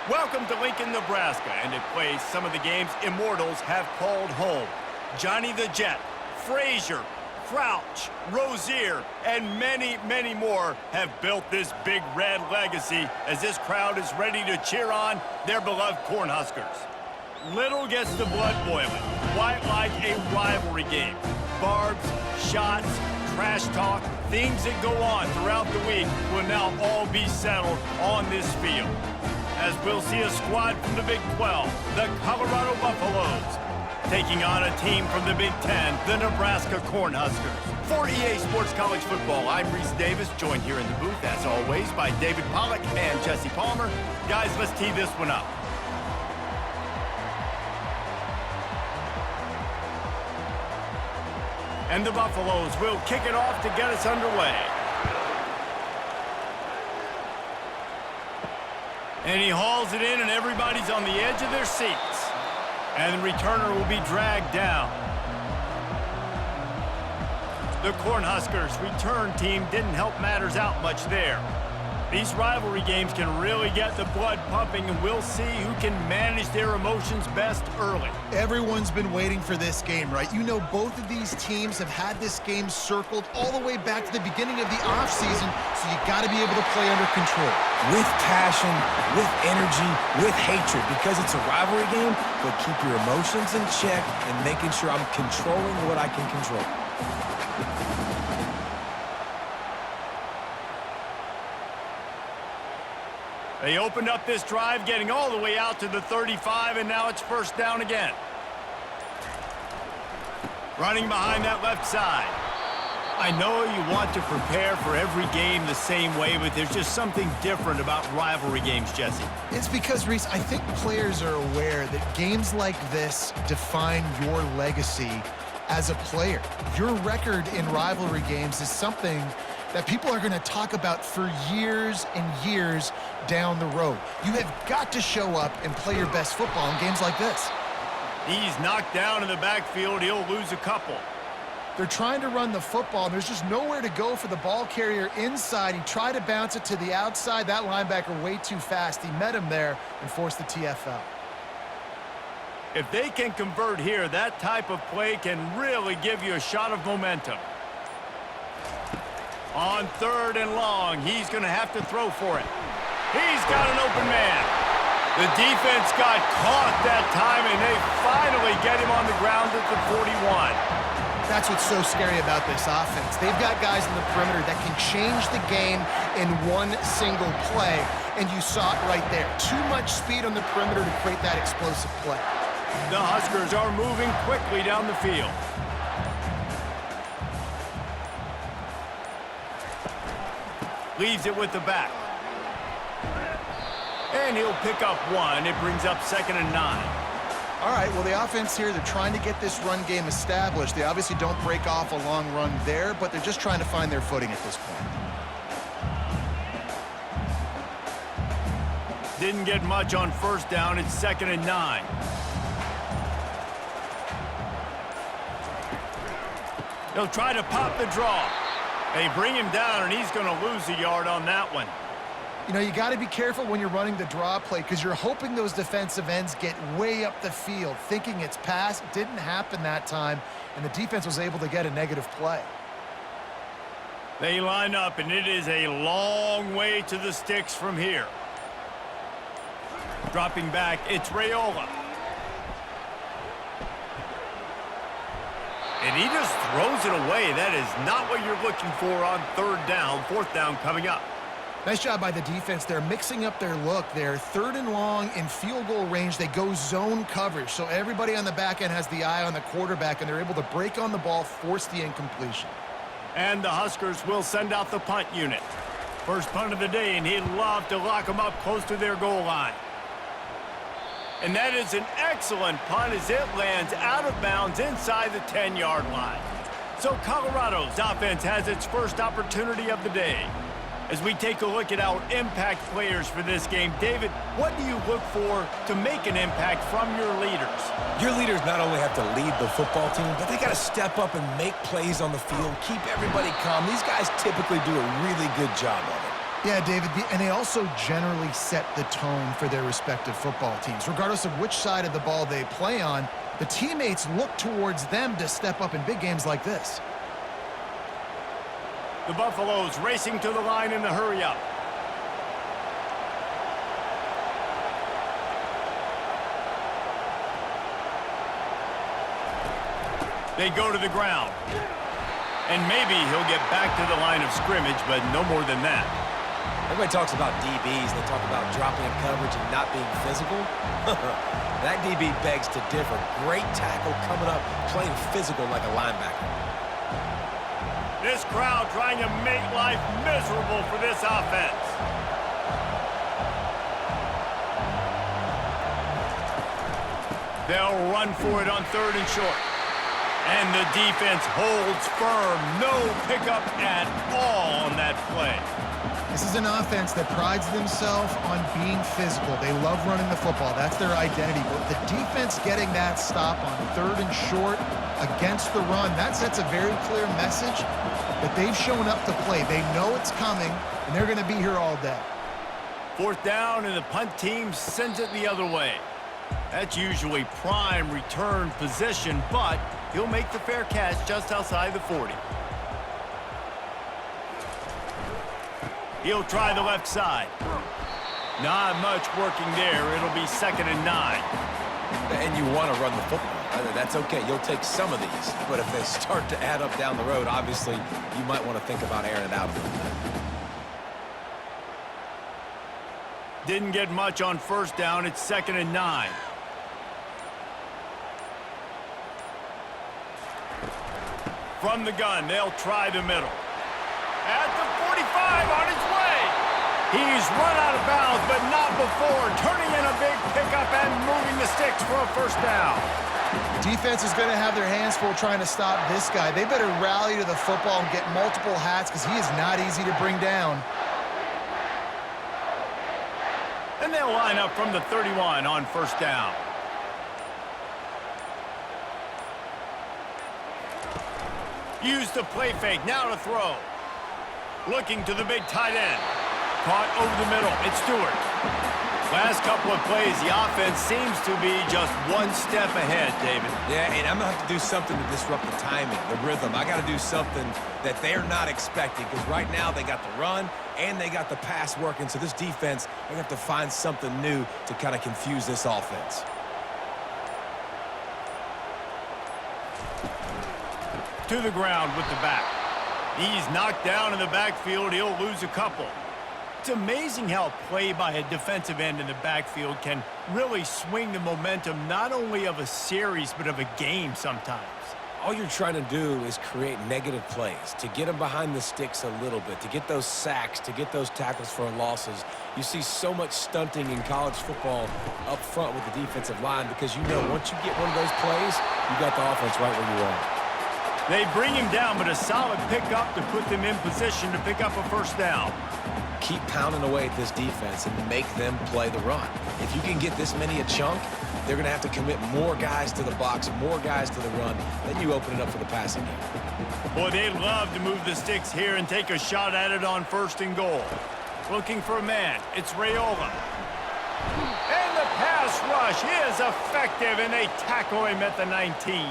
Welcome to Lincoln, Nebraska, and it plays some of the games immortals have called home. Johnny the Jet, Frazier, Crouch, Rozier, and many, many more have built this big red legacy as this crowd is ready to cheer on their beloved Cornhuskers. Little gets the blood boiling, quite like a rivalry game. Barbs, shots, trash talk, things that go on throughout the week will now all be settled on this field. As we'll see a squad from the Big 12, the Colorado Buffaloes, taking on a team from the Big 10, the Nebraska Cornhuskers. For EA Sports College Football, I'm Reese Davis, joined here in the booth, as always, by David Pollack and Jesse Palmer. Guys, let's tee this one up. And the Buffaloes will kick it off to get us underway. And he hauls it in, and everybody's on the edge of their seats. And the returner will be dragged down. The Cornhuskers return team didn't help matters out much there. These rivalry games can really get the blood pumping, and we'll see who can manage their emotions best early. Everyone's been waiting for this game, right? You know, both of these teams have had this game circled all the way back to the beginning of the offseason, so you got to be able to play under control. With passion, with energy, with hatred, because it's a rivalry game, but keep your emotions in check and making sure I'm controlling what I can control. They opened up this drive, getting all the way out to the 35, and now it's first down again. Running behind that left side. I know you want to prepare for every game the same way, but there's just something different about rivalry games, Jesse. It's because, Reese, I think players are aware that games like this define your legacy as a player. Your record in rivalry games is something that people are going to talk about for years and years down the road. You have got to show up and play your best football in games like this. He's knocked down in the backfield. He'll lose a couple. They're trying to run the football, and there's just nowhere to go for the ball carrier inside. He tried to bounce it to the outside. That linebacker way too fast. He met him there and forced the TFL. If they can convert here, that type of play can really give you a shot of momentum. On 3rd and long, he's going to have to throw for it. He's got an open man. The defense got caught that time, and they finally get him on the ground at the 41. That's what's so scary about this offense. They've got guys in the perimeter that can change the game in one single play, and you saw it right there. Too much speed on the perimeter to create that explosive play. The Huskers are moving quickly down the field. Leaves it with the back. And he'll pick up one. It brings up 2nd and 9. All right, well, the offense here, they're trying to get this run game established. They obviously don't break off a long run there, but they're just trying to find their footing at this point. Didn't get much on 1st down. It's 2nd and 9. He'll try to pop the draw. They bring him down, and he's going to lose a yard on that one. You know, you got to be careful when you're running the draw play because you're hoping those defensive ends get way up the field, thinking it's pass. It didn't happen that time, and the defense was able to get a negative play. They line up, and it is a long way to the sticks from here. Dropping back, it's Raiola. And he just throws it away. That is not what you're looking for on 3rd down. 4th down coming up. Nice job by the defense. They're mixing up their look. They're 3rd and long in field goal range. They go zone coverage. So everybody on the back end has the eye on the quarterback, and they're able to break on the ball, force the incompletion. And the Huskers will send out the punt unit. First punt of the day, and he'd love to lock them up close to their goal line. And that is an excellent punt as it lands out of bounds inside the 10-yard line. So Colorado's offense has its first opportunity of the day. As we take a look at our impact players for this game, David, what do you look for to make an impact from your leaders? Your leaders not only have to lead the football team, but they got to step up and make plays on the field, keep everybody calm. These guys typically do a really good job of it. Yeah, David, and they also generally set the tone for their respective football teams. Regardless of which side of the ball they play on, the teammates look towards them to step up in big games like this. The Buffaloes racing to the line in the hurry-up. They go to the ground. And maybe he'll get back to the line of scrimmage, but no more than that. Everybody talks about DBs. They talk about dropping in coverage and not being physical. That DB begs to differ. Great tackle coming up, playing physical like a linebacker. This crowd trying to make life miserable for this offense. They'll run for it on 3rd and short. And the defense holds firm. No pickup at all on that play. This is an offense that prides themselves on being physical. They love running the football. That's their identity. But the defense getting that stop on 3rd and short against the run, that sets a very clear message that they've shown up to play. They know it's coming, and they're going to be here all day. 4th down, and the punt team sends it the other way. That's usually prime return position, but he'll make the fair catch just outside the 40. He'll try the left side. Not much working there. It'll be 2nd and 9. And you want to run the football. That's okay. You'll take some of these. But if they start to add up down the road, obviously, you might want to think about airing it out a little bit. Didn't get much on 1st down. It's 2nd and 9. From the gun, they'll try the middle. At the 45, on his way. He's run out of bounds, but not before. Turning in a big pickup and moving the sticks for a 1st down. Defense is going to have their hands full trying to stop this guy. They better rally to the football and get multiple hats because he is not easy to bring down. And they'll line up from the 31 on 1st down. Use the play fake, now to throw. Looking to the big tight end. Caught over the middle, it's Stewart. Last couple of plays, the offense seems to be just one step ahead, David. Yeah, and I'm going to have to do something to disrupt the timing, the rhythm. I got to do something that they're not expecting because right now they got the run and they got the pass working. So this defense, they're going to have to find something new to kind of confuse this offense. To the ground with the back. He's knocked down in the backfield. He'll lose a couple. It's amazing how play by a defensive end in the backfield can really swing the momentum not only of a series but of a game sometimes. All you're trying to do is create negative plays, to get them behind the sticks a little bit, to get those sacks, to get those tackles for losses. You see so much stunting in college football up front with the defensive line because you know once you get one of those plays, you got the offense right where you are. They bring him down, but a solid pickup to put them in position to pick up a 1st down. Keep pounding away at this defense and make them play the run. If you can get this many a chunk, they're going to have to commit more guys to the box, more guys to the run. Then you open it up for the passing game. Boy, they'd love to move the sticks here and take a shot at it on 1st and goal. Looking for a man. It's Raiola. And the pass rush is effective, and they tackle him at the 19.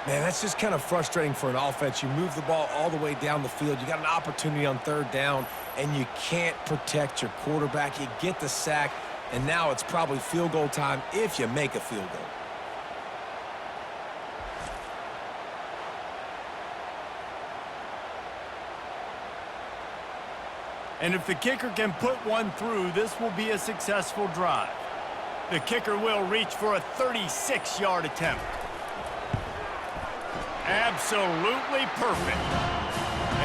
Man, that's just kind of frustrating for an offense. You move the ball all the way down the field. You got an opportunity on 3rd down, and you can't protect your quarterback. You get the sack, and now it's probably field goal time if you make a field goal. And if the kicker can put one through, this will be a successful drive. The kicker will reach for a 36-yard attempt. Absolutely perfect.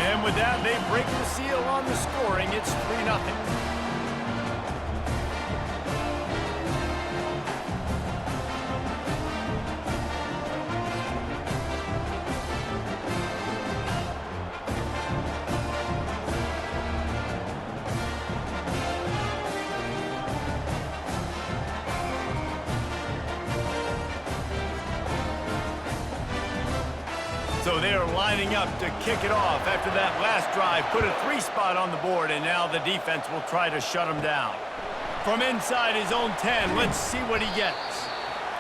And with that, they break the seal on the scoring. It's 3-0. So So they are lining up to kick it off after that last drive. Put a 3-spot on the board, and now the defense will try to shut them down. From inside his own 10, let's see what he gets.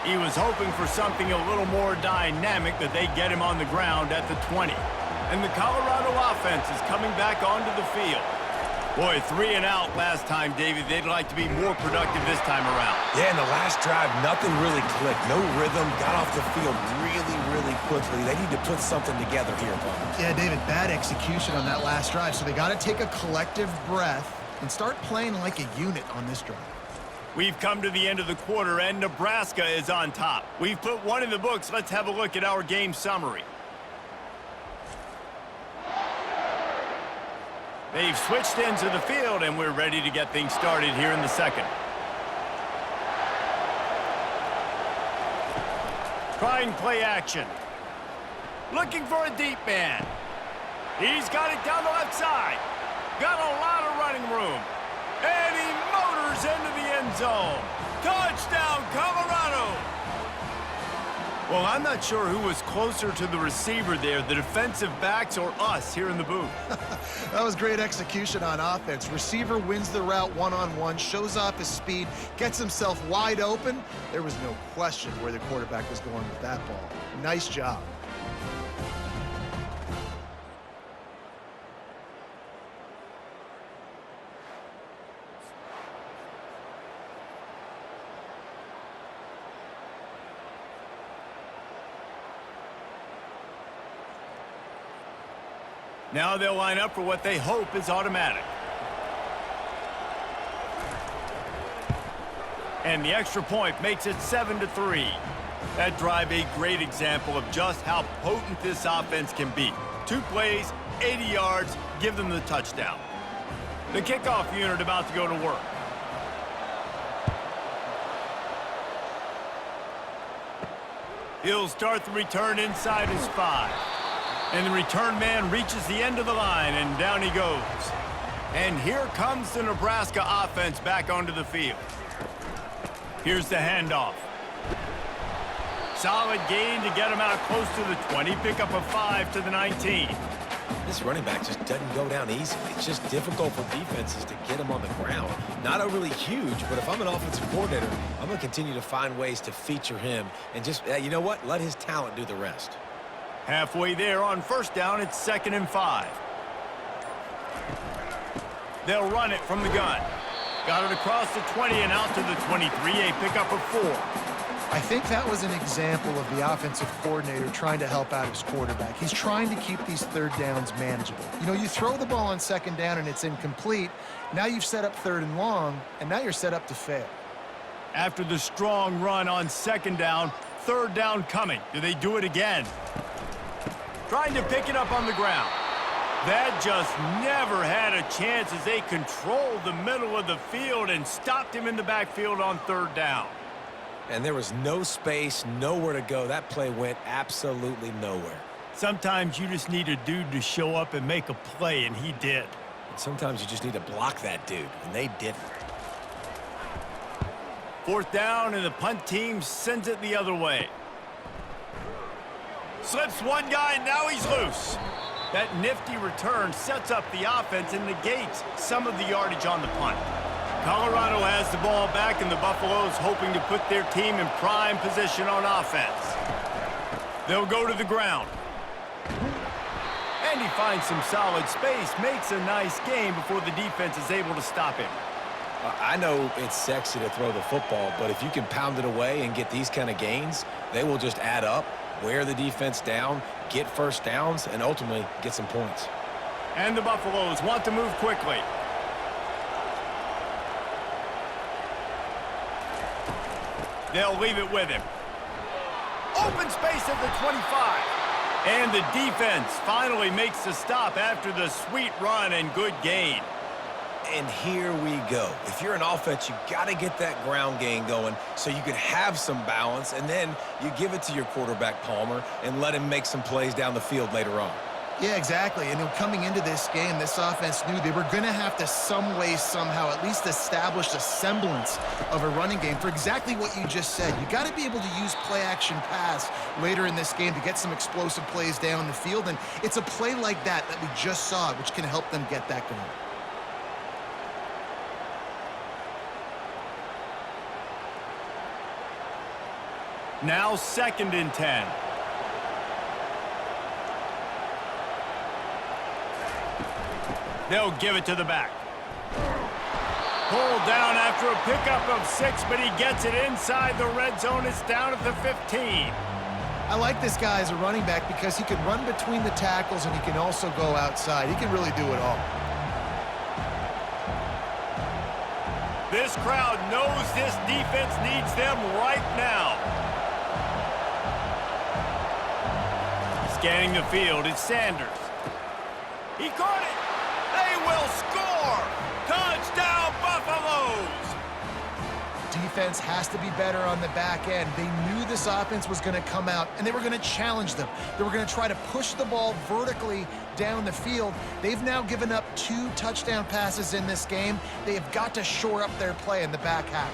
He was hoping for something a little more dynamic, that they get him on the ground at the 20. And the Colorado offense is coming back onto the field. Boy, 3 and out last time, David. They'd like to be more productive this time around. Yeah, in the last drive, nothing really clicked. No rhythm, got off the field really quickly. They need to put something together here, Paul. Yeah, David, bad execution on that last drive, so they got to take a collective breath and start playing like a unit on this drive. We've come to the end of the quarter, and Nebraska is on top. We've put one in the books. Let's have a look at our game summary. They've switched into the field, and we're ready to get things started here in the second. Trying play action. Looking for a deep man. He's got it down the left side. Got a lot of running room. And he motors into the end zone. Touchdown, Colorado! Well, I'm not sure who was closer to the receiver there, the defensive backs or us here in the booth. That was great execution on offense. Receiver wins the route one-on-one, shows off his speed, gets himself wide open. There was no question where the quarterback was going with that ball. Nice job. Now they'll line up for what they hope is automatic. And the extra point makes it 7-3. That drive a great example of just how potent this offense can be. 2 plays, 80 yards, give them the touchdown. The kickoff unit about to go to work. He'll start the return inside his 5. And the return man reaches the end of the line, and down he goes. And here comes the Nebraska offense back onto the field. Here's the handoff. Solid gain to get him out close to the 20. Pick up a 5 to the 19. This running back just doesn't go down easy. It's just difficult for defenses to get him on the ground. Not overly huge, but if I'm an offensive coordinator, I'm going to continue to find ways to feature him and just, you know what, let his talent do the rest. Halfway there on first down, it's 2nd and 5. They'll run it from the gun. Got it across the 20 and out to the 23, a pickup of 4. I think that was an example of the offensive coordinator trying to help out his quarterback. He's trying to keep these 3rd downs manageable. You know, you throw the ball on 2nd down and it's incomplete. Now you've set up 3rd and long, and now you're set up to fail. After the strong run on 2nd down, 3rd down coming. Do they do it again? Trying to pick it up on the ground. That just never had a chance as they controlled the middle of the field and stopped him in the backfield on 3rd down. And there was no space, nowhere to go. That play went absolutely nowhere. Sometimes you just need a dude to show up and make a play, and he did. And sometimes you just need to block that dude, and they didn't. 4th down, and the punt team sends it the other way. Slips one guy, and now he's loose. That nifty return sets up the offense and negates some of the yardage on the punt. Colorado has the ball back, and the Buffaloes hoping to put their team in prime position on offense. They'll go to the ground. And he finds some solid space, makes a nice gain before the defense is able to stop him. I know it's sexy to throw the football, but if you can pound it away and get these kind of gains, they will just add up, wear the defense down, get 1st downs, and ultimately get some points. And the Buffaloes want to move quickly. They'll leave it with him. Open space at the 25. And the defense finally makes the stop after the sweet run and good gain. And here we go. If you're an offense, you got to get that ground game going so you can have some balance, and then you give it to your quarterback, Palmer, and let him make some plays down the field later on. Yeah, exactly. And coming into this game, this offense knew they were going to have to some way, somehow, at least establish a semblance of a running game for exactly what you just said. You got to be able to use play-action pass later in this game to get some explosive plays down the field. And it's a play like that we just saw, which can help them get that going. Now 2nd and 10. They'll give it to the back. Pulled down after a pickup of 6, but he gets it inside the red zone. It's down at the 15. I like this guy as a running back because he can run between the tackles and he can also go outside. He can really do it all. This crowd knows this defense needs them right now. Scanning the field, it's Sanders. He caught it. They will score. Touchdown, Buffaloes. Defense has to be better on the back end. They knew this offense was going to come out, and they were going to challenge them. They were going to try to push the ball vertically down the field. They've now given up 2 touchdown passes in this game. They have got to shore up their play in the back half.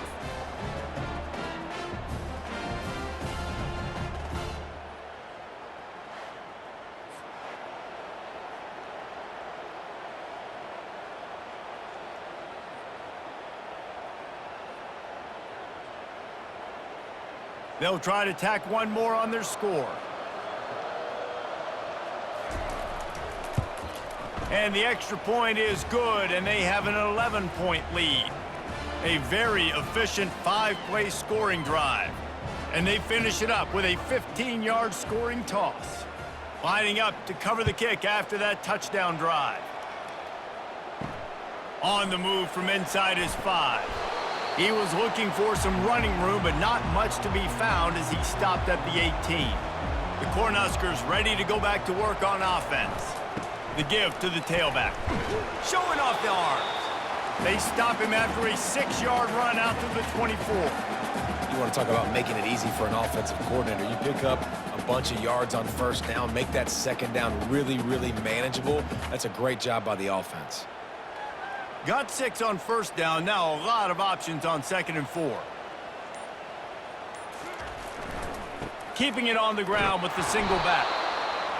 They'll try to tack one more on their score. And the extra point is good, and they have an 11-point lead. A very efficient 5-play scoring drive. And they finish it up with a 15-yard scoring toss. Lining up to cover the kick after that touchdown drive. On the move from inside his 5. He was looking for some running room, but not much to be found as he stopped at the 18. The Cornhuskers ready to go back to work on offense. The give to the tailback. Showing off the arms. They stop him after a 6-yard run out to the 24. You want to talk about making it easy for an offensive coordinator. You pick up a bunch of yards on 1st down, make that 2nd down really, really manageable. That's a great job by the offense. Got 6 on 1st down. Now a lot of options on 2nd and 4. Keeping it on the ground with the single back.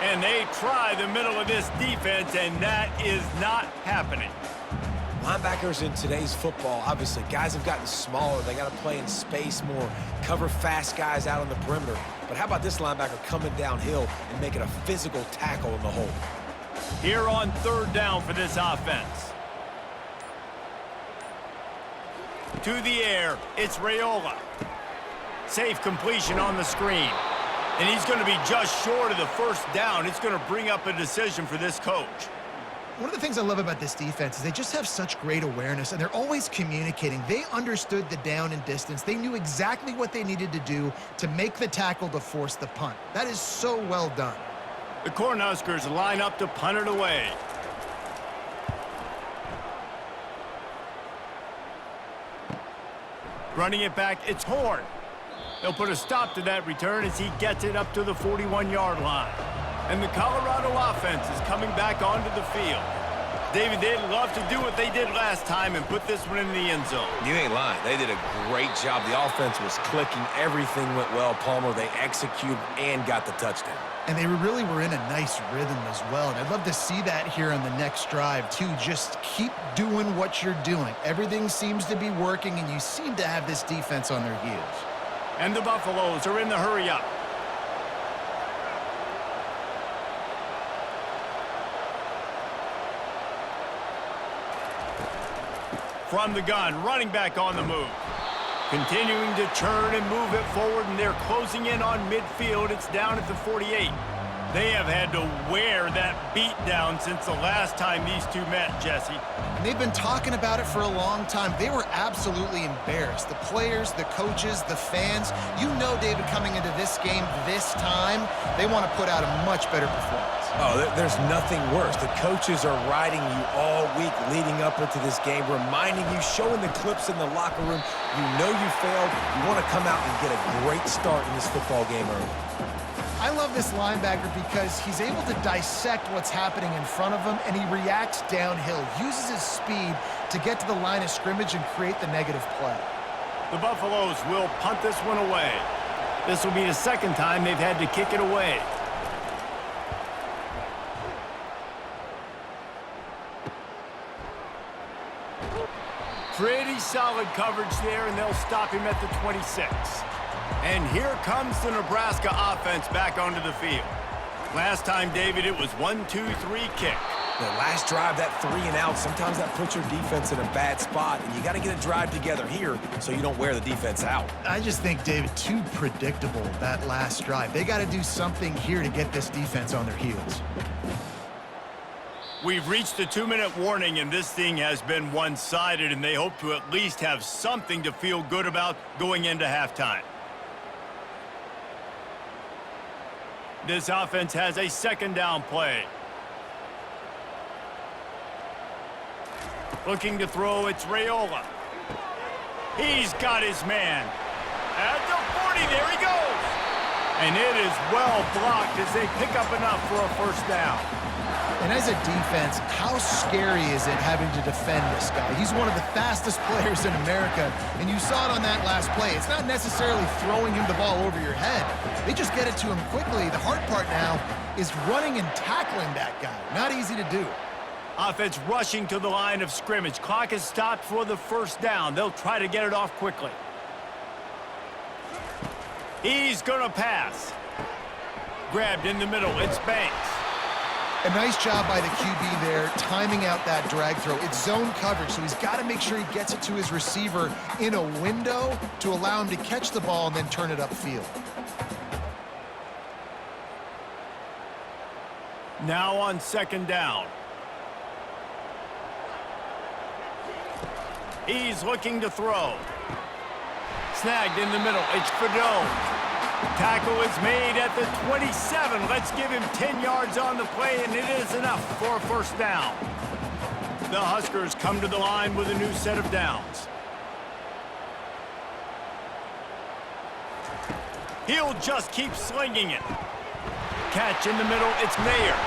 And they try the middle of this defense, and that is not happening. Linebackers in today's football, obviously, guys have gotten smaller. They got to play in space more, cover fast guys out on the perimeter. But how about this linebacker coming downhill and making a physical tackle in the hole? Here on 3rd down for this offense. To the air, it's Raiola. Safe completion on the screen. And he's going to be just short of the 1st down. It's going to bring up a decision for this coach. One of the things I love about this defense is they just have such great awareness, and they're always communicating. They understood the down and distance. They knew exactly what they needed to do to make the tackle to force the punt. That is so well done. The Cornhuskers line up to punt it away. Running it back, it's Horn. They'll put a stop to that return as he gets it up to the 41-yard line. And the Colorado offense is coming back onto the field. David, they'd love to do what they did last time and put this one in the end zone. You ain't lying. They did a great job. The offense was clicking. Everything went well, Palmer. They executed and got the touchdown. And they really were in a nice rhythm as well. And I'd love to see that here on the next drive, too. Just keep doing what you're doing. Everything seems to be working, and you seem to have this defense on their heels. And the Buffaloes are in the hurry-up. From the gun, running back on the move. Continuing to turn and move it forward, and they're closing in on midfield. It's down at the 48. They have had to wear that beat down since the last time these two met, Jesse. And they've been talking about it for a long time. They were absolutely embarrassed. The players, the coaches, the fans. You know, David, coming into this game this time, they want to put out a much better performance. Oh, there's nothing worse. The coaches are riding you all week leading up into this game, reminding you, showing the clips in the locker room. You know you failed. You want to come out and get a great start in this football game early. I love this linebacker because he's able to dissect what's happening in front of him, and he reacts downhill, uses his speed to get to the line of scrimmage and create the negative play. The Buffaloes will punt this one away. This will be the second time they've had to kick it away. Pretty solid coverage there, and they'll stop him at the 26. And here comes the Nebraska offense back onto the field. Last time, David, it was 1-2-3 kick. The last drive, that 3 and out, sometimes that puts your defense in a bad spot, and you got to get a drive together here so you don't wear the defense out. I just think, David, too predictable, that last drive. They got to do something here to get this defense on their heels. We've reached the 2-minute warning, and this thing has been one-sided, and they hope to at least have something to feel good about going into halftime. This offense has a second down play. Looking to throw, it's Raiola. He's got his man. At the 40, there he goes. And it is well blocked as they pick up enough for a first down. And as a defense, how scary is it having to defend this guy? He's one of the fastest players in America, and you saw it on that last play. It's not necessarily throwing him the ball over your head. They just get it to him quickly. The hard part now is running and tackling that guy. Not easy to do. Offense rushing to the line of scrimmage. Clock is stopped for the first down. They'll try to get it off quickly. He's going to pass. Grabbed in the middle. It's Banks. A nice job by the QB there, timing out that drag throw. It's zone coverage, so he's got to make sure he gets it to his receiver in a window to allow him to catch the ball and then turn it upfield. Now on second down. He's looking to throw. Snagged in the middle. It's Fedot. Tackle is made at the 27. Let's give him 10 yards on the play, and it is enough for a first down. The Huskers come to the line with a new set of downs. He'll just keep slinging it. Catch in the middle, it's Mayer.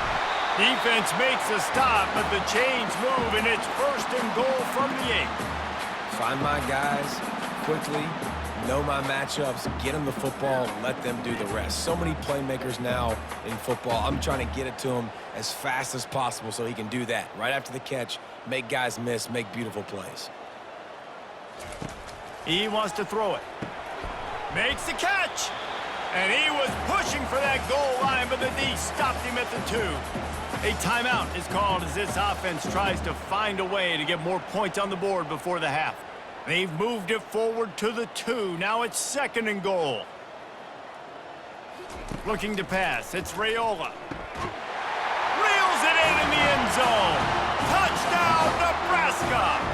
Defense makes a stop, but the chains move, and it's first and goal from the 8. Find my guys quickly. Know my matchups, get them the football, let them do the rest. So many playmakers now in football. I'm trying to get it to him as fast as possible so he can do that. Right after the catch, make guys miss, make beautiful plays. He wants to throw it. Makes the catch. And he was pushing for that goal line, but the D stopped him at the 2. A timeout is called as this offense tries to find a way to get more points on the board before the half. They've moved it forward to the 2. Now it's second and goal. Looking to pass. It's Raiola. Reels it in the end zone. Touchdown, Nebraska.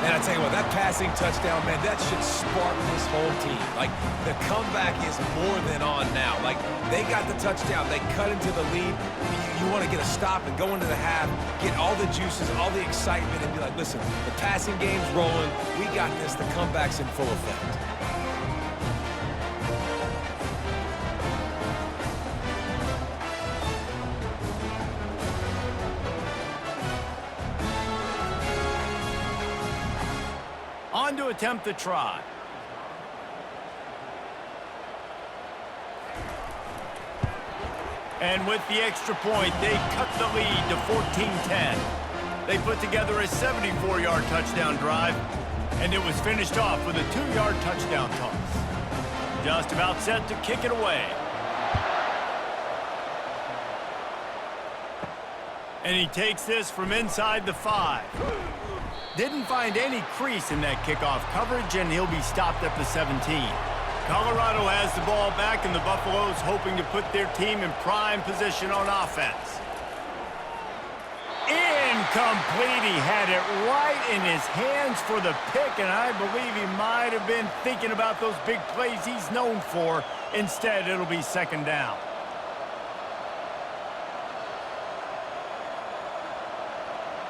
And I tell you what, that passing touchdown, man, that should spark this whole team. Like, the comeback is more than on now. Like, they got the touchdown. They cut into the lead. You want to get a stop and go into the half, get all the juices, all the excitement, and be like, listen, the passing game's rolling. We got this. The comeback's in full effect. On to attempt the try. And with the extra point, they cut the lead to 14-10. They put together a 74-yard touchdown drive, and it was finished off with a 2-yard touchdown toss. Just about set to kick it away. And he takes this from inside the 5. Didn't find any crease in that kickoff coverage, and he'll be stopped at the 17. Colorado has the ball back, and the Buffaloes hoping to put their team in prime position on offense. Incomplete. He had it right in his hands for the pick, and I believe he might have been thinking about those big plays he's known for. Instead, it'll be second down.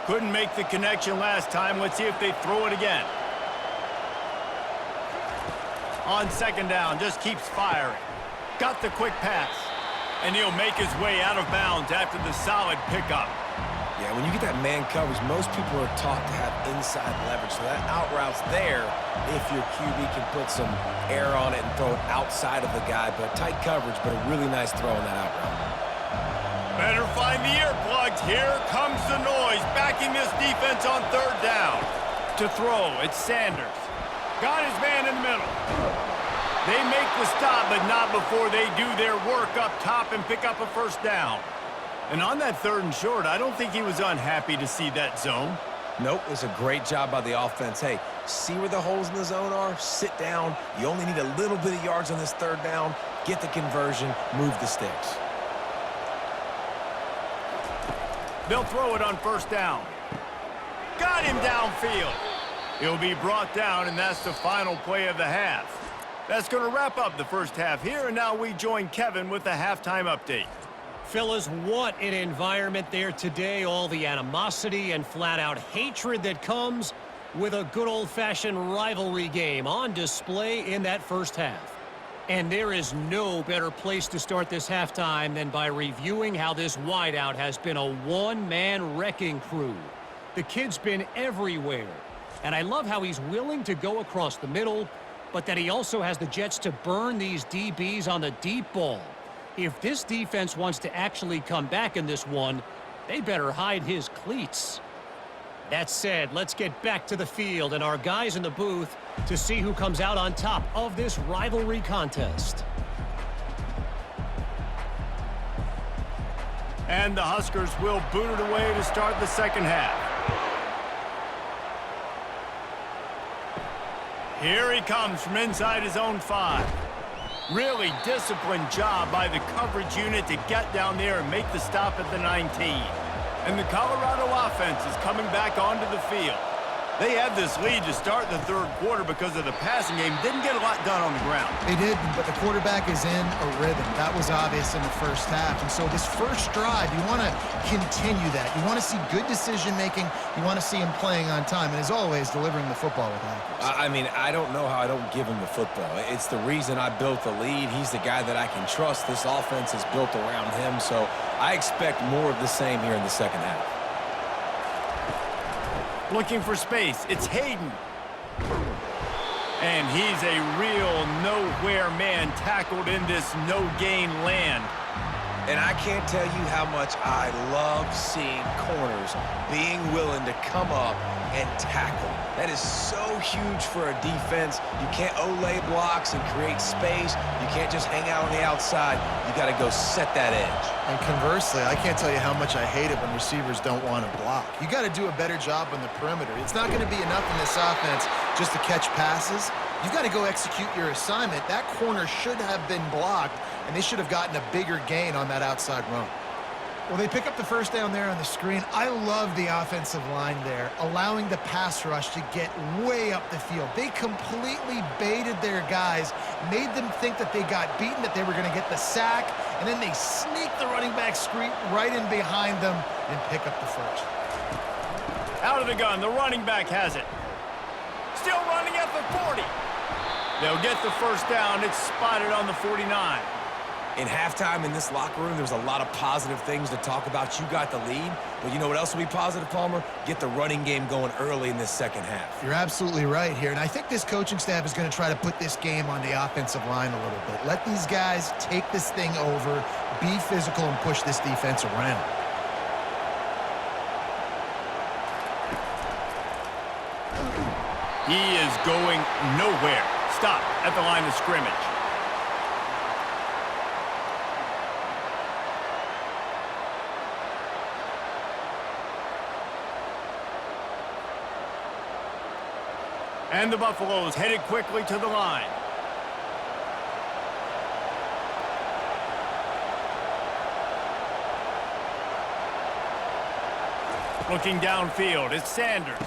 Couldn't make the connection last time. Let's see if they throw it again. On second down, just keeps firing. Got the quick pass. And he'll make his way out of bounds after the solid pickup. Yeah, when you get that man coverage, most people are taught to have inside leverage. So that out route's there if your QB can put some air on it and throw it outside of the guy. But tight coverage, but a really nice throw on that out route. Better find the earplugs. Here comes the noise, backing this defense on third down. To throw, it's Sanders. Got his man in the middle. They make the stop, but not before they do their work up top and pick up a first down. And on that third and short, I don't think he was unhappy to see that zone. Nope, it's a great job by the offense. Hey, see where the holes in the zone are? Sit down. You only need a little bit of yards on this third down. Get the conversion, move the sticks. They'll throw it on first down. Got him downfield. He'll be brought down, and that's the final play of the half. That's going to wrap up the first half here, and now we join Kevin with the halftime update. Fellas, what an environment there today. All the animosity and flat-out hatred that comes with a good old-fashioned rivalry game on display in that first half. And there is no better place to start this halftime than by reviewing how this wideout has been a one-man wrecking crew. The kid's been everywhere, and I love how he's willing to go across the middle, but that he also has the Jets to burn these DBs on the deep ball. If this defense wants to actually come back in this one, they better hide his cleats. That said, let's get back to the field and our guys in the booth to see who comes out on top of this rivalry contest. And the Huskers will boot it away to start the second half. Here he comes from inside his own 5. Really disciplined job by the coverage unit to get down there and make the stop at the 19. And the Colorado offense is coming back onto the field. They had this lead to start the third quarter because of the passing game. Didn't get a lot done on the ground. They didn't, but the quarterback is in a rhythm. That was obvious in the first half. And so this first drive, you want to continue that. You want to see good decision-making. You want to see him playing on time. And as always, delivering the football with accuracy. I mean, I don't know how I don't give him the football. It's the reason I built the lead. He's the guy that I can trust. This offense is built around him. So I expect more of the same here in the second half. Looking for space. It's Hayden. And he's a real nowhere man tackled in this no-gain land. And I can't tell you how much I love seeing corners being willing to come up and tackle. That is so huge for a defense. You can't olay blocks and create space. You can't just hang out on the outside. You got to go set that edge. And conversely, I can't tell you how much I hate it when receivers don't want to block. You got to do a better job on the perimeter. It's not going to be enough in this offense just to catch passes. You've got to go execute your assignment. That corner should have been blocked, and they should have gotten a bigger gain on that outside run. Well, they pick up the first down there on the screen. I love the offensive line there, allowing the pass rush to get way up the field. They completely baited their guys, made them think that they got beaten, that they were going to get the sack, and then they sneak the running back screen right in behind them and pick up the first. Out of the gun, the running back has it. Still running at the 40. They'll get the first down. It's spotted on the 49. In halftime in this locker room, there's a lot of positive things to talk about. You got the lead, but you know what else will be positive, Palmer? Get the running game going early in this second half. You're absolutely right here, and I think this coaching staff is going to try to put this game on the offensive line a little bit. Let these guys take this thing over, be physical, and push this defense around. He is going nowhere. Stop at the line of scrimmage. And the Buffaloes headed quickly to the line. Looking downfield, it's Sanders.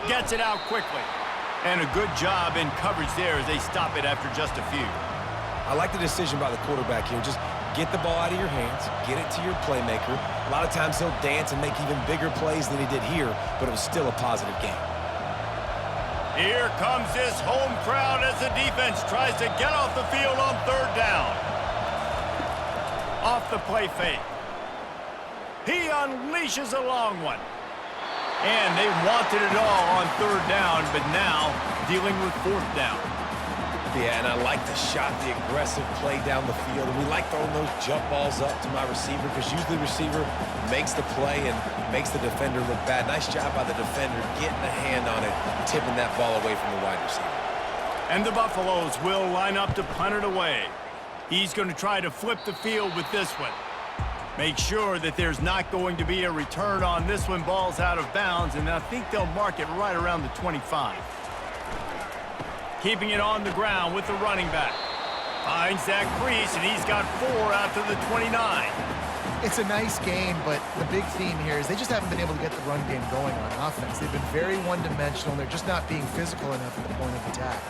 Gets it out quickly. And a good job in coverage there as they stop it after just a few. I like the decision by the quarterback here. Just get the ball out of your hands, get it to your playmaker. A lot of times he'll dance and make even bigger plays than he did here, but it was still a positive game. Here comes this home crowd as the defense tries to get off the field on third down. Off the play fake. He unleashes a long one. And they wanted it all on third down, but now dealing with fourth down. Yeah, and I like the shot, the aggressive play down the field. And we like throwing those jump balls up to my receiver because usually the receiver makes the play and makes the defender look bad. Nice job by the defender getting a hand on it, tipping that ball away from the wide receiver. And the Buffaloes will line up to punt it away. He's going to try to flip the field with this one. Make sure that there's not going to be a return on this one. Ball's out of bounds, and I think they'll mark it right around the 25. Keeping it on the ground with the running back. Finds that crease, and he's got 4 out to the 29. It's a nice game, but the big theme here is they just haven't been able to get the run game going on offense. They've been very one-dimensional, and they're just not being physical enough at the point of attack.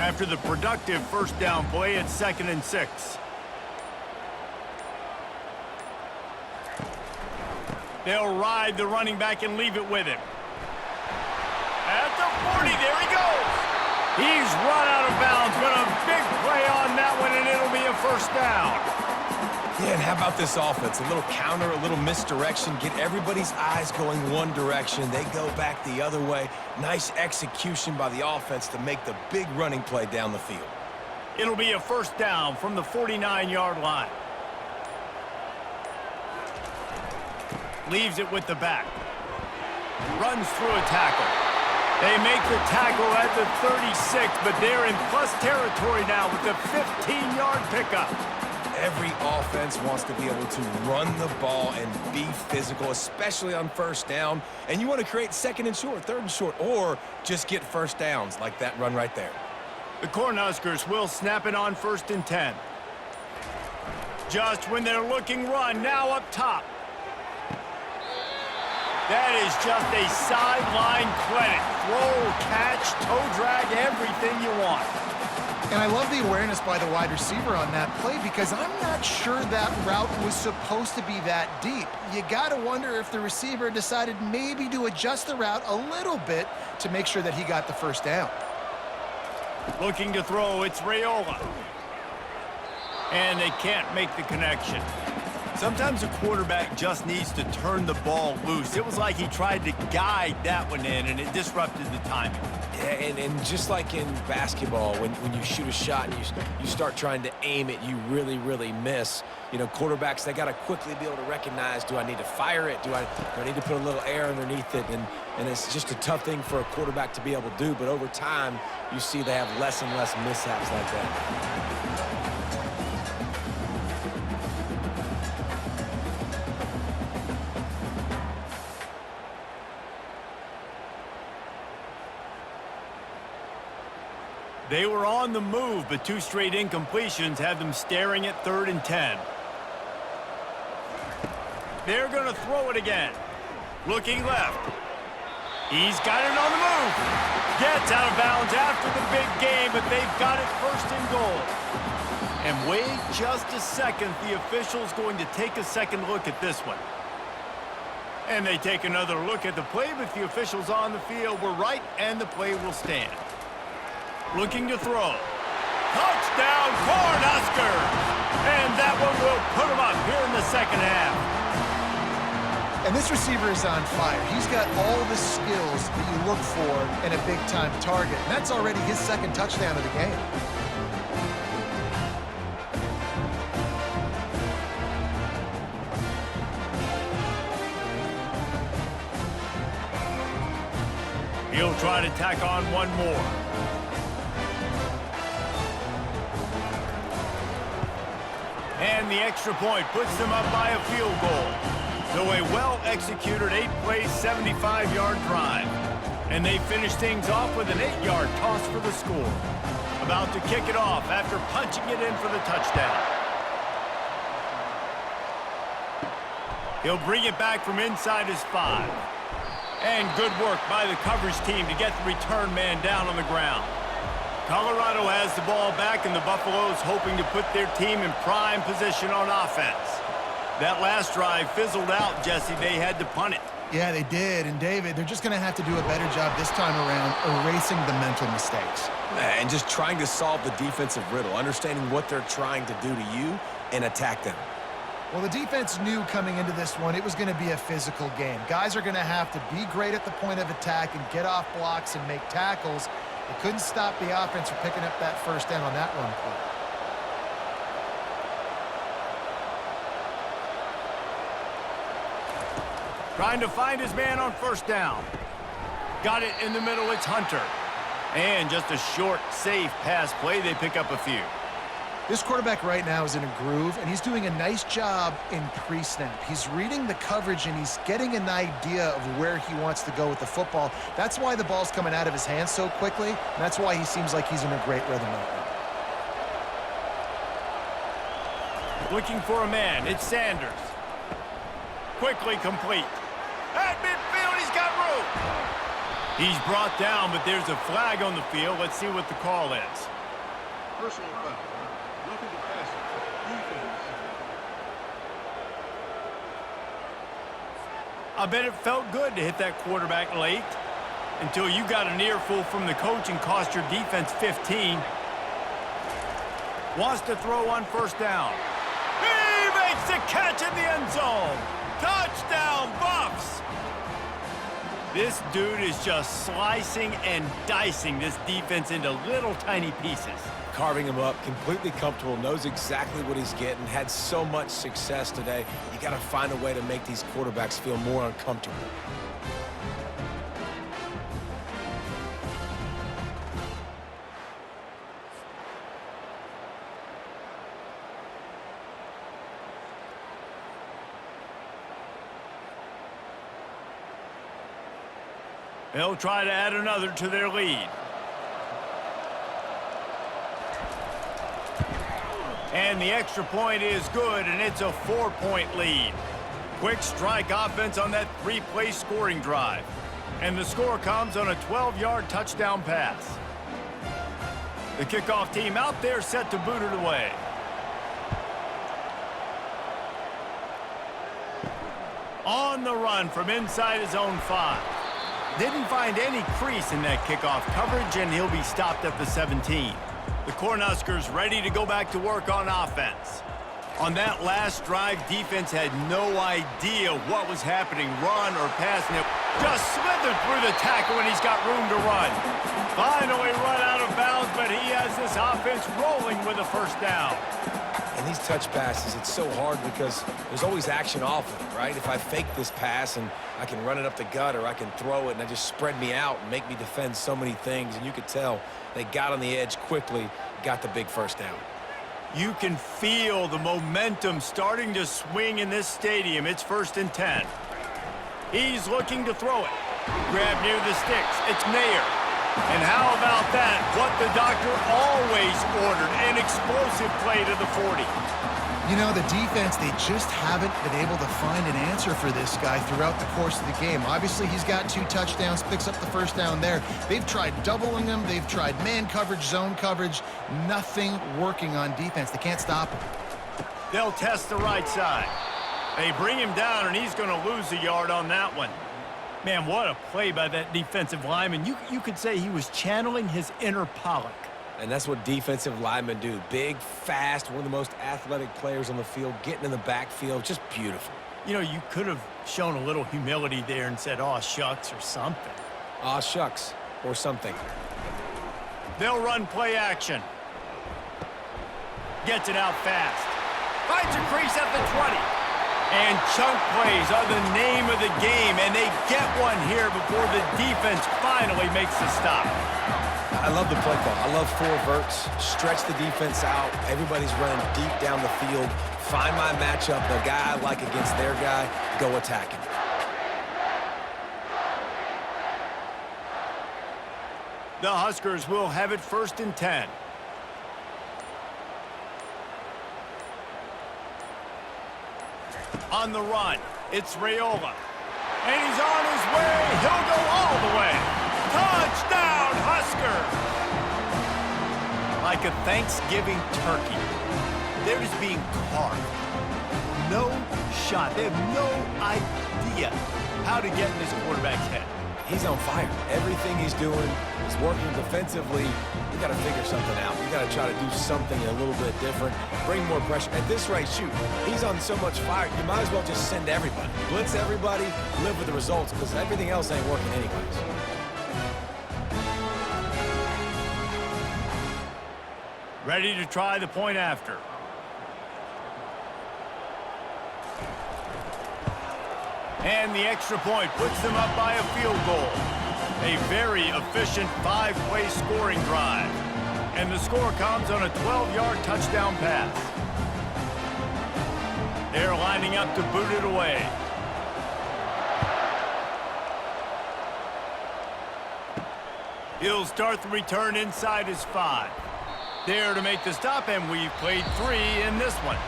After the productive first down play, it's 2nd and 6. They'll ride the running back and leave it with him. At the 40, there he goes. He's run out of bounds, but a big play on that one, and it'll be a first down. Yeah, and how about this offense? A little counter, a little misdirection, get everybody's eyes going one direction. They go back the other way. Nice execution by the offense to make the big running play down the field. It'll be a first down from the 49-yard line. Leaves it with the back. Runs through a tackle. They make the tackle at the 36, but they're in plus territory now with the 15-yard pickup. Every offense wants to be able to run the ball and be physical, especially on first down. And you want to create 2nd and short, 3rd and short, or just get first downs like that run right there. The Cornhuskers will snap it on 1st and 10. Just when they're looking run, now up top. That is just a sideline clinic. Throw, catch, toe drag, everything you want. And I love the awareness by the wide receiver on that play because I'm not sure that route was supposed to be that deep. You got to wonder if the receiver decided maybe to adjust the route a little bit to make sure that he got the first down. Looking to throw, it's Raiola. And they can't make the connection. Sometimes a quarterback just needs to turn the ball loose. It was like he tried to guide that one in, and it disrupted the timing. Yeah, and just like in basketball, when you shoot a shot and you start trying to aim it, you really, really miss. You know, quarterbacks, they got to quickly be able to recognize, do I need to fire it? Do I need to put a little air underneath it? And it's just a tough thing for a quarterback to be able to do. But over time, you see they have less and less mishaps like that. They were on the move, but 2 straight incompletions have them staring at 3rd and 10. They're going to throw it again. Looking left. He's got it on the move. Gets out of bounds after the big game, but they've got it 1st and goal. And wait just a second. The official's going to take a second look at this one. And they take another look at the play, but the officials on the field were right, and the play will stand. Looking to throw. Touchdown, Cornhuskers! And that one will put them up here in the 2nd half. And this receiver is on fire. He's got all the skills that you look for in a big-time target. And that's already his 2nd touchdown of the game. He'll try to tack on one more. And the extra point puts them up by a field goal. So a well-executed 8-play, 75-yard drive. And they finish things off with an 8-yard toss for the score. About to kick it off after punching it in for the touchdown. He'll bring it back from inside his 5. And good work by the coverage team to get the return man down on the ground. Colorado has the ball back, and the Buffaloes hoping to put their team in prime position on offense. That last drive fizzled out, Jesse. They had to punt it. Yeah, they did. And, David, they're just going to have to do a better job this time around erasing the mental mistakes. And just trying to solve the defensive riddle, understanding what they're trying to do to you and attack them. Well, the defense knew coming into this one it was going to be a physical game. Guys are going to have to be great at the point of attack and get off blocks and make tackles. They couldn't stop the offense from picking up that first down on that run play. Trying to find his man on first down. Got it in the middle, it's Hunter. And just a short, safe pass play, they pick up a few. This quarterback right now is in a groove, and he's doing a nice job in pre-snap. He's reading the coverage, and he's getting an idea of where he wants to go with the football. That's why the ball's coming out of his hands so quickly, and that's why he seems like he's in a great rhythm right now. Looking for a man, it's Sanders. Quickly complete. At midfield, he's got room. He's brought down, but there's a flag on the field. Let's see what the call is. Personal foul. Nothing to pass it. Defense. I bet it felt good to hit that quarterback late until you got an earful from the coach and cost your defense 15. Wants to throw on first down. He makes the catch in the end zone. Touchdown, Buffs! This dude is just slicing and dicing this defense into little tiny pieces. Carving him up, completely comfortable, knows exactly what he's getting, had so much success today. You got to find a way to make these quarterbacks feel more uncomfortable. They'll try to add another to their lead. And the extra point is good, and it's a 4-point lead. Quick strike offense on that 3-play scoring drive. And the score comes on a 12-yard touchdown pass. The kickoff team out there set to boot it away. On the run from inside his own 5. Didn't find any crease in that kickoff coverage, and he'll be stopped at the 17. The Cornhuskers ready to go back to work on offense. On that last drive, defense had no idea what was happening, run or pass, and it just slithered through the tackle, and he's got room to run. Finally run out of bounds, but he has this offense rolling with a first down. And these touch passes, it's so hard because there's always action off of it, right? If I fake this pass and I can run it up the gut or I can throw it and I just spread me out and make me defend so many things, and you could tell they got on the edge quickly, got the big first down. You can feel the momentum starting to swing in this stadium. It's 1st and 10. He's looking to throw it. Grab near the sticks. It's Mayer. And how about that? What the doctor always ordered, an explosive play to the 40. You know, the defense, they just haven't been able to find an answer for this guy throughout the course of the game. Obviously, he's got 2 touchdowns, picks up the first down there. They've tried doubling him. They've tried man coverage, zone coverage. Nothing working on defense. They can't stop him. They'll test the right side. They bring him down, and he's going to lose a yard on that one. Man, what a play by that defensive lineman. You could say he was channeling his inner Pollock. And that's what defensive linemen do. Big, fast, one of the most athletic players on the field, getting in the backfield, just beautiful. You know, you could have shown a little humility there and said, "Aw, shucks," or something. Aw, shucks, or something. They'll run play action. Gets it out fast. Finds a crease at the 20. And chunk plays are the name of the game, and they get one here before the defense finally makes the stop. I love the play call. I love 4 verts. Stretch the defense out. Everybody's running deep down the field. Find my matchup, the guy I like against their guy. Go attack him. The Huskers will have it 1st and 10. On the run, it's Raiola. And he's on his way. He'll go all the way. Touchdown, Huskers! like a Thanksgiving turkey. They're just being carved. No shot. They have no idea how to get in this quarterback's head. He's on fire. Everything he's doing is working defensively. We got to figure something out. We got to try to do something a little bit different, bring more pressure. At this rate, shoot, he's on so much fire, you might as well just send everybody. Blitz everybody, live with the results, because everything else ain't working anyways. Ready to try the point after. And the extra point puts them up by a field goal. A very efficient 5-play scoring drive. And the score comes on a 12-yard touchdown pass. They're lining up to boot it away. He'll start the return inside his 5. There to make the stop, and we've played 3 in this one.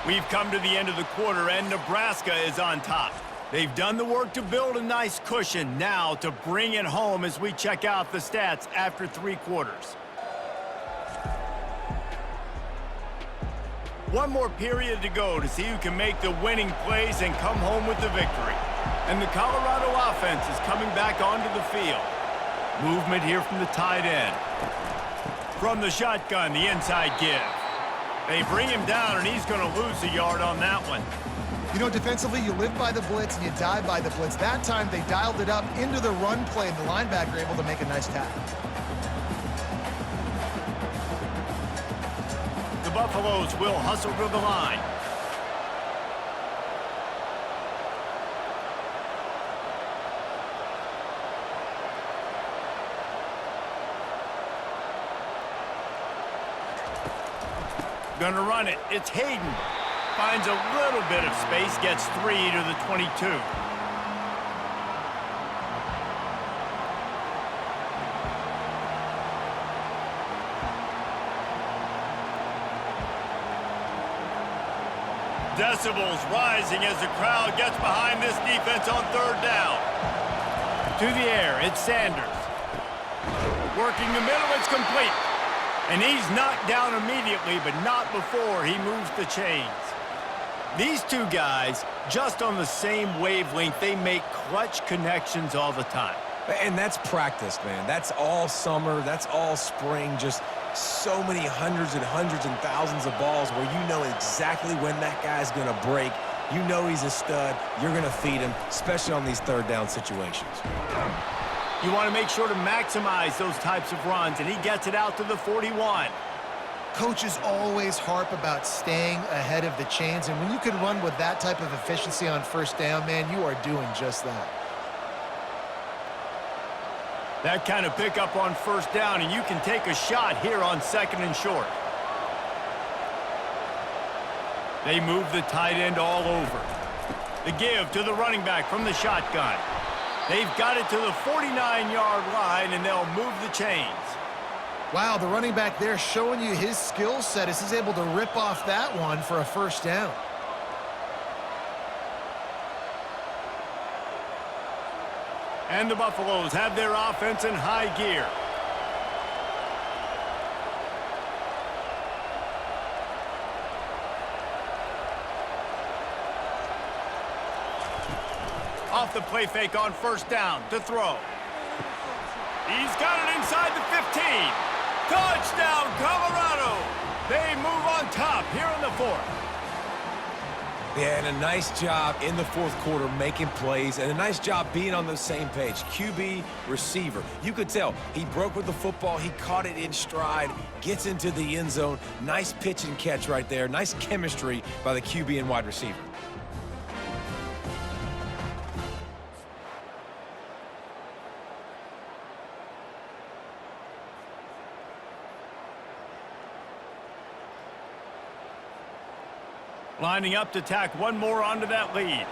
We've come to the end of the quarter, and Nebraska is on top. They've done the work to build a nice cushion. Now to bring it home as we check out the stats after 3 quarters. One more period to go to see who can make the winning plays and come home with the victory. And the Colorado offense is coming back onto the field. Movement here from the tight end. From the shotgun, the inside give. They bring him down, and he's going to lose a yard on that one. You know, defensively, you live by the blitz and you die by the blitz. That time, they dialed it up into the run play, and the linebacker able to make a nice tackle. The Buffaloes will hustle to the line. Gonna run it. It's Hayden. Finds a little bit of space, gets 3 to the 22. Decibels rising as the crowd gets behind this defense on 3rd down. To the air, it's Sanders. Working the middle, it's complete. And he's knocked down immediately, but not before he moves the chains. These two guys, just on the same wavelength, they make clutch connections all the time. And that's practice, man. That's all summer. That's all spring. Just so many hundreds and thousands of balls where you know exactly when that guy's going to break. You know he's a stud. You're going to feed him, especially on these 3rd down situations. You want to make sure to maximize those types of runs, and he gets it out to the 41. Coaches always harp about staying ahead of the chains, and when you can run with that type of efficiency on 1st down, man, you are doing just that. That kind of pickup on 1st down, and you can take a shot here on 2nd and short. They move the tight end all over. The give to the running back from the shotgun. They've got it to the 49-yard line, and they'll move the chains. Wow, the running back there showing you his skill set as he's able to rip off that one for a 1st down. And the Buffaloes have their offense in high gear. Off the play fake on 1st down to throw. He's got it inside the 15. Touchdown, Colorado! They move on top here in the 4th. Yeah, and a nice job in the 4th quarter making plays, and a nice job being on the same page. QB, receiver. You could tell he broke with the football. He caught it in stride, gets into the end zone. Nice pitch and catch right there. Nice chemistry by the QB and wide receiver. Lining up to tack one more onto that lead.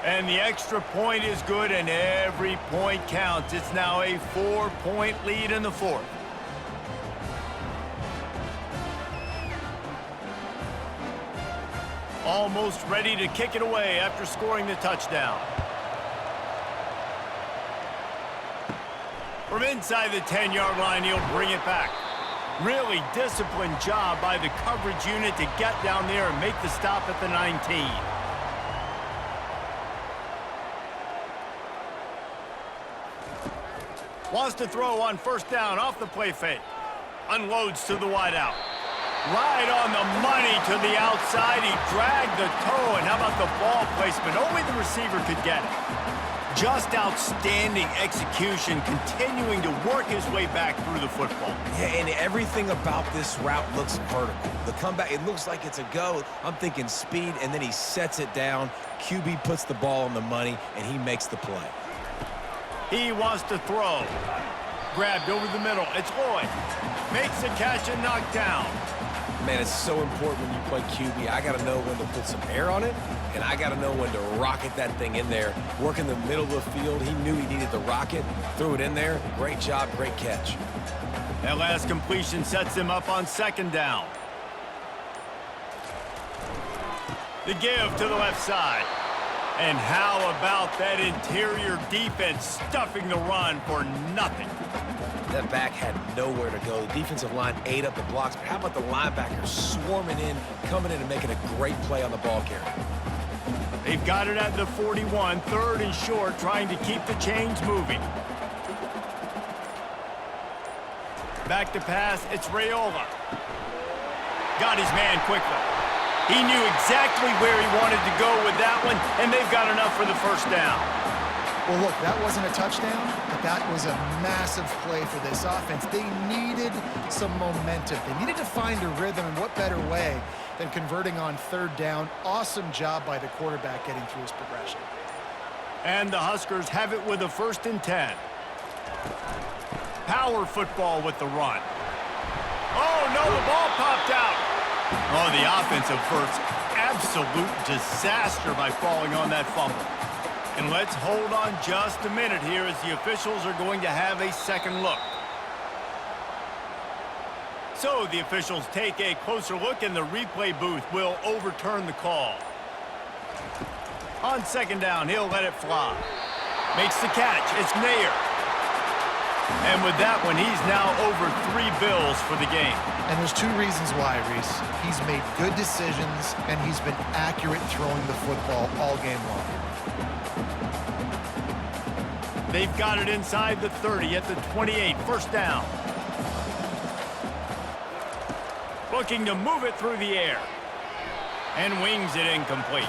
And the extra point is good, and every point counts. It's now a 4-point lead in the 4th. Almost ready to kick it away after scoring the touchdown. From inside the 10-yard line, he'll bring it back. Really disciplined job by the coverage unit to get down there and make the stop at the 19. Wants to throw on first down off the play fake. Unloads to the wideout. Right on the money to the outside. He dragged the toe, and how about the ball placement? Only the receiver could get it. Just outstanding execution, continuing to work his way back through the football. Yeah, and everything about this route looks vertical. The comeback, it looks like it's a go. I'm thinking speed, and then he sets it down. QB puts the ball on the money, and he makes the play. He wants to throw. Grabbed over the middle. It's Lloyd. Makes the catch and knocked down. Man, it's so important when you play QB. I got to know when to put some air on it, and I got to know when to rocket that thing in there. Work in the middle of the field. He knew he needed the rocket. Threw it in there. Great job, great catch. That last completion sets him up on second down. The give to the left side. And how about that interior defense stuffing the run for nothing? That back had nowhere to go. The defensive line ate up the blocks, but how about the linebackers swarming in, coming in and making a great play on the ball carrier? They've got it at the 41, third and short, trying to keep the chains moving. Back to pass, it's Raiola. Got his man quickly. He knew exactly where he wanted to go with that one, and they've got enough for the first down. Well, look, that wasn't a touchdown, but that was a massive play for this offense. They needed some momentum. They needed to find a rhythm, and what better way than converting on third down. Awesome job by the quarterback getting through his progression. And the Huskers have it with a 1st and 10. Power football with the run. Oh, no, the ball popped out. Oh, the offense averts absolute disaster by falling on that fumble. And let's hold on just a minute here as the officials are going to have a second look. So the officials take a closer look, and the replay booth will overturn the call. On second down, he'll let it fly. Makes the catch. It's Nair. And with that one, he's now over 3 bills for the game. And there's 2 reasons why, Reese. He's made good decisions, and he's been accurate throwing the football all game long. They've got it inside the 30 at the 28, first down. Looking to move it through the air. And wings it incomplete.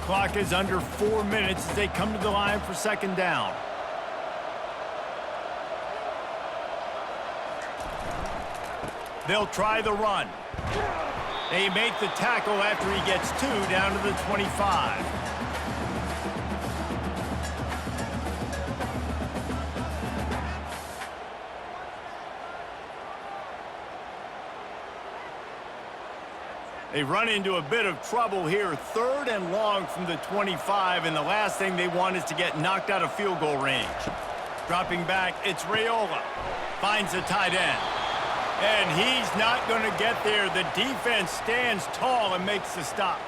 Clock is under 4 minutes as they come to the line for second down. They'll try the run. They make the tackle after he gets 2 down to the 25. They run into a bit of trouble here. 3rd and long from the 25, and the last thing they want is to get knocked out of field goal range. Dropping back, it's Raiola. Finds the tight end. And he's not going to get there. The defense stands tall and makes the stop.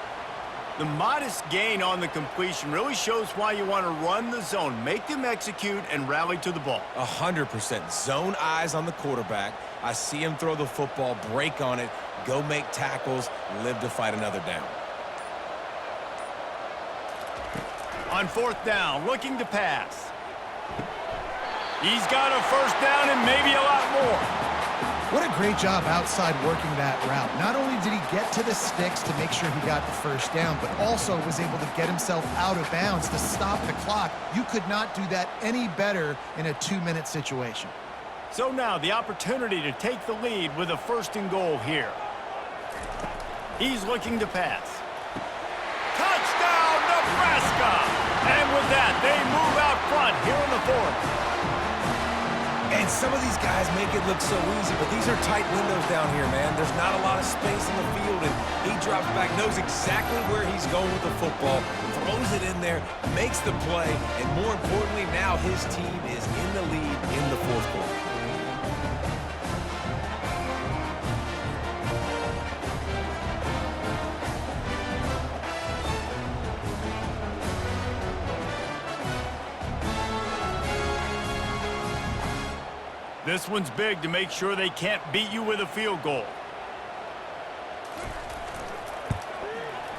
The modest gain on the completion really shows why you want to run the zone, make them execute, and rally to the ball. 100%. Zone eyes on the quarterback. I see him throw the football, break on it, go make tackles, live to fight another down. On 4th down, looking to pass. He's got a first down and maybe a lot more. What a great job outside working that route. Not only did he get to the sticks to make sure he got the first down, but also was able to get himself out of bounds to stop the clock. You could not do that any better in a 2-minute situation. So now the opportunity to take the lead with a 1st and goal here. He's looking to pass. Touchdown, Nebraska! And with that, they move out front here in the 4th. And some of these guys make it look so easy, but these are tight windows down here, man. There's not a lot of space in the field, and he drops back, knows exactly where he's going with the football, throws it in there, makes the play, and more importantly, now his team is in the lead in the 4th quarter. This one's big to make sure they can't beat you with a field goal.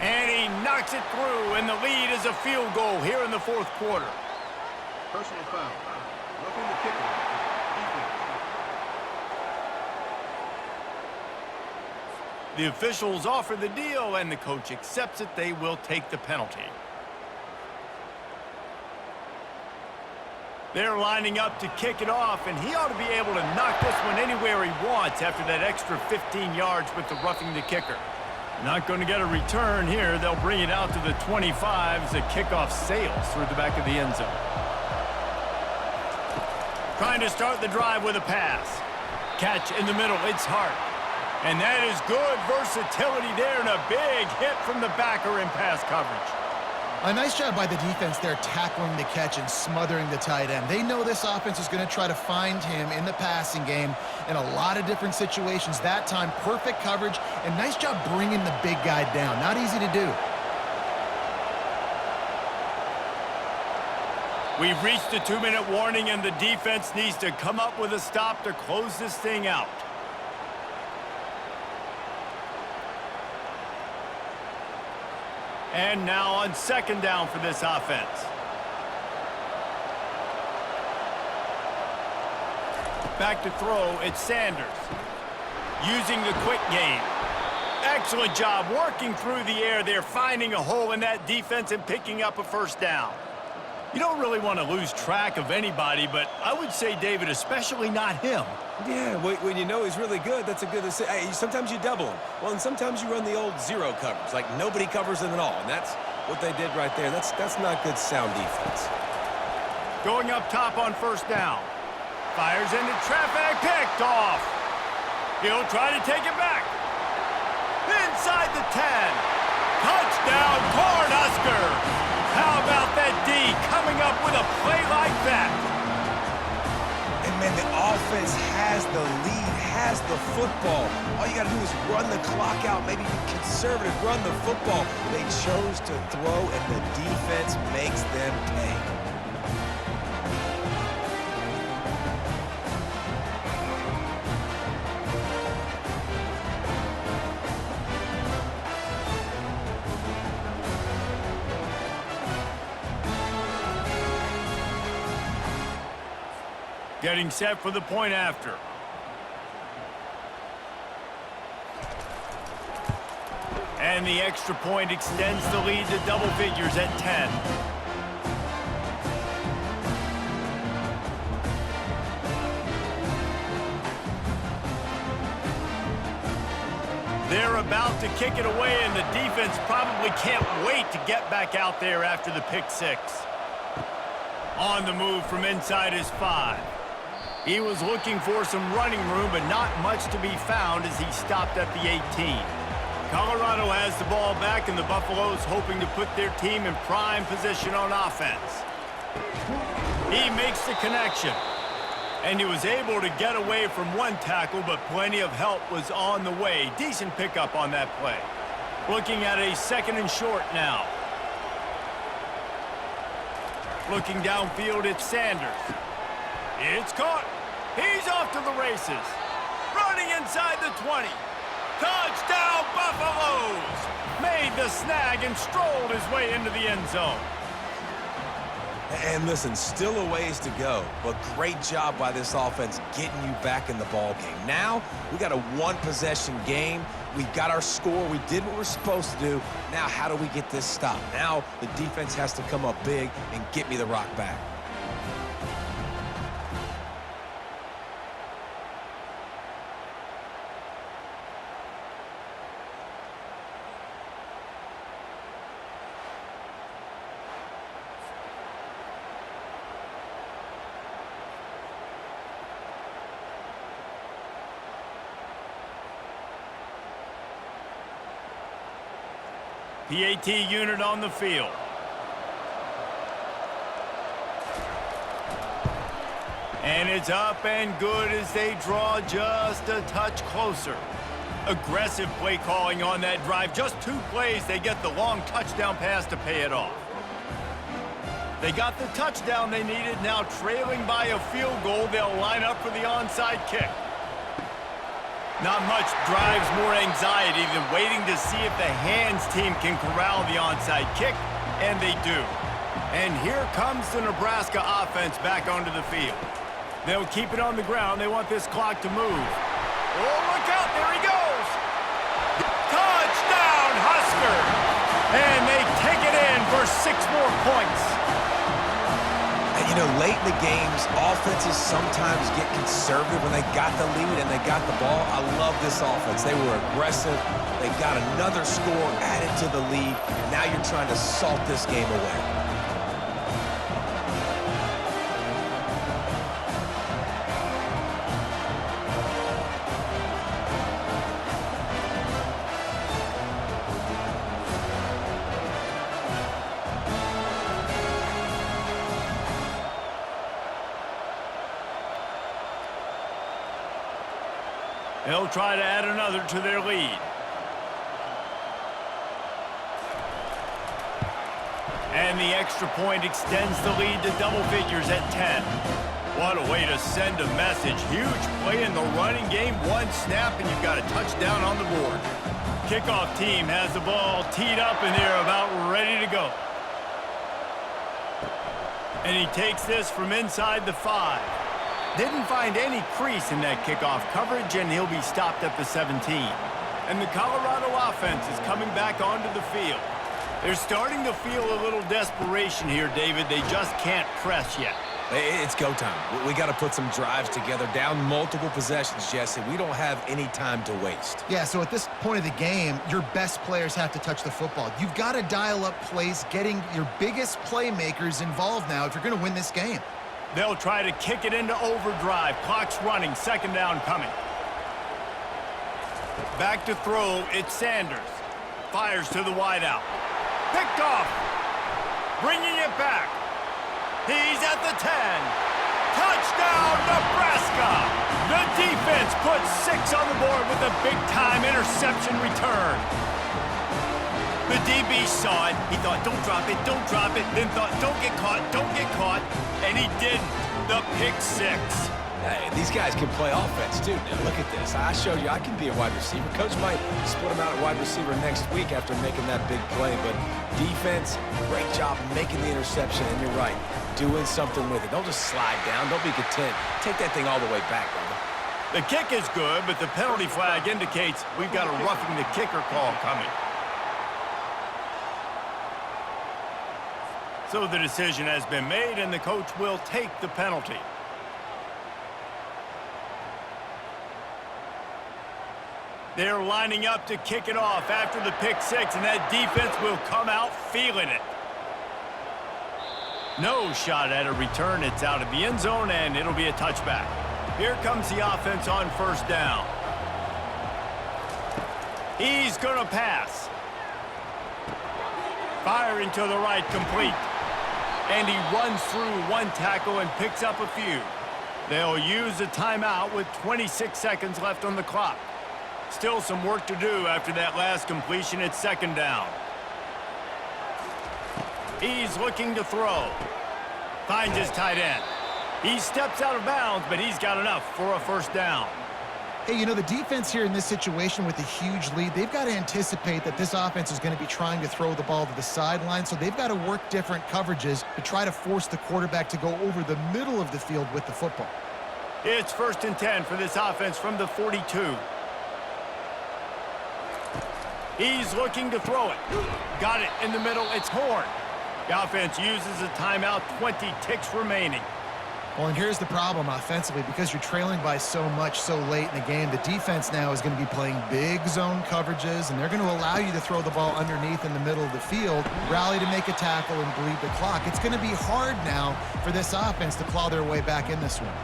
And he knocks it through, and the lead is a field goal here in the fourth quarter. Personal foul. Roughing the kicker. Defense. The officials offer the deal, and the coach accepts it. They will take the penalty. They're lining up to kick it off, and he ought to be able to knock this one anywhere he wants after that extra 15 yards with the roughing the kicker. Not going to get a return here. They'll bring it out to the 25 as the kickoff sails through the back of the end zone. Trying to start the drive with a pass. Catch in the middle. It's Hart. And that is good versatility there, and a big hit from the backer in pass coverage. A nice job by the defense there tackling the catch and smothering the tight end. They know this offense is going to try to find him in the passing game in a lot of different situations. That time, perfect coverage, and nice job bringing the big guy down. Not easy to do. We've reached the 2-minute warning, and the defense needs to come up with a stop to close this thing out. And now on second down for this offense. Back to throw, it's Sanders. Using the quick game. Excellent job working through the air there, finding a hole in that defense and picking up a first down. You don't really want to lose track of anybody, but I would say, David, especially not him. Yeah, when you know he's really good, that's a good decision. Hey, sometimes you double him. Well, and sometimes you run the old zero coverage, like nobody covers him at all, and that's what they did right there. That's not good sound defense. Going up top on first down. Fires into traffic, picked off. He'll try to take it back. Inside the 10. Touchdown, Cornhuskers. How about that D coming up with a play like that? And, man, the offense has the lead, has the football. All you got to do is run the clock out, maybe be conservative, run the football. They chose to throw, and the defense makes them pay. Getting set for the point after. And the extra point extends the lead to double figures at 10. They're about to kick it away, and the defense probably can't wait to get back out there after the pick six. On the move from inside his 5. He was looking for some running room, but not much to be found as he stopped at the 18. Colorado has the ball back, and the Buffaloes hoping to put their team in prime position on offense. He makes the connection, and he was able to get away from one tackle, but plenty of help was on the way. Decent pickup on that play. Looking at a second and short now. Looking downfield, it's Sanders. It's caught. He's off to the races. Running inside the 20. Touchdown, Buffaloes! Made the snag and strolled his way into the end zone. And listen, still a ways to go, but great job by this offense getting you back in the ball game. Now, we got a one-possession game. We got our score. We did what we're supposed to do. Now, how do we get this stopped? Now, the defense has to come up big and get me the rock back. PAT unit on the field. And it's up and good as they draw just a touch closer. Aggressive play calling on that drive. Just 2 plays, they get the long touchdown pass to pay it off. They got the touchdown they needed. Now trailing by a field goal, they'll line up for the onside kick. Not much drives more anxiety than waiting to see if the hands team can corral the onside kick, and they do. And here comes the Nebraska offense back onto the field. They'll keep it on the ground. They want this clock to move. Oh, look out. There he goes. Touchdown, Huskers. And they take it in for 6 more points. And, you know, late in the games, offenses sometimes get conservative when they got the lead and they got the ball. I love this offense. They were aggressive. They got another score added to the lead. Now you're trying to salt this game away. They'll try to add another to their lead. And the extra point extends the lead to double figures at 10. What a way to send a message. Huge play in the running game. 1 snap, and you've got a touchdown on the board. Kickoff team has the ball teed up, and they're about ready to go. And he takes this from inside the 5. Didn't find any crease in that kickoff coverage, and he'll be stopped at the 17. And the Colorado offense is coming back onto the field. They're starting to feel a little desperation here, David. They just can't press yet. It's go time. We got to put some drives together, down multiple possessions, Jesse. We don't have any time to waste. Yeah, so at this point of the game, your best players have to touch the football. You've got to dial up plays, getting your biggest playmakers involved now if you're going to win this game. They'll try to kick it into overdrive. Clock's running. 2nd down coming. Back to throw. It's Sanders. Fires to the wideout. Picked off. Bringing it back. He's at the 10. Touchdown, Nebraska. The defense puts 6 on the board with a big-time interception return. The DB saw it. He thought, don't drop it, don't drop it. Then thought, don't get caught, don't get caught. And he didn't. The pick 6. Hey, these guys can play offense, too. Now, look at this. I showed you I can be a wide receiver. Coach might split him out at wide receiver next week after making that big play. But defense, great job making the interception. And you're right, doing something with it. Don't just slide down. Don't be content. Take that thing all the way back, brother. The kick is good, but the penalty flag indicates we've got a roughing the kicker call coming. So the decision has been made, and the coach will take the penalty. They're lining up to kick it off after the pick 6, and that defense will come out feeling it. No shot at a return. It's out of the end zone, and it'll be a touchback. Here comes the offense on 1st down. He's going to pass. Firing to the right, complete. And he runs through 1 tackle and picks up a few. They'll use a timeout with 26 seconds left on the clock. Still some work to do after that last completion. It's 2nd down. He's looking to throw. Finds his tight end. He steps out of bounds, but he's got enough for a 1st down. Hey, you know, the defense here in this situation with a huge lead, they've got to anticipate that this offense is going to be trying to throw the ball to the sideline, so they've got to work different coverages to try to force the quarterback to go over the middle of the field with the football. It's 1st and 10 for this offense from the 42. He's looking to throw it. Got it in the middle. It's Horn. The offense uses a timeout. 20 ticks remaining. Well, and here's the problem offensively. Because you're trailing by so much so late in the game, the defense now is going to be playing big zone coverages, and they're going to allow you to throw the ball underneath in the middle of the field, rally to make a tackle, and bleed the clock. It's going to be hard now for this offense to claw their way back in this one.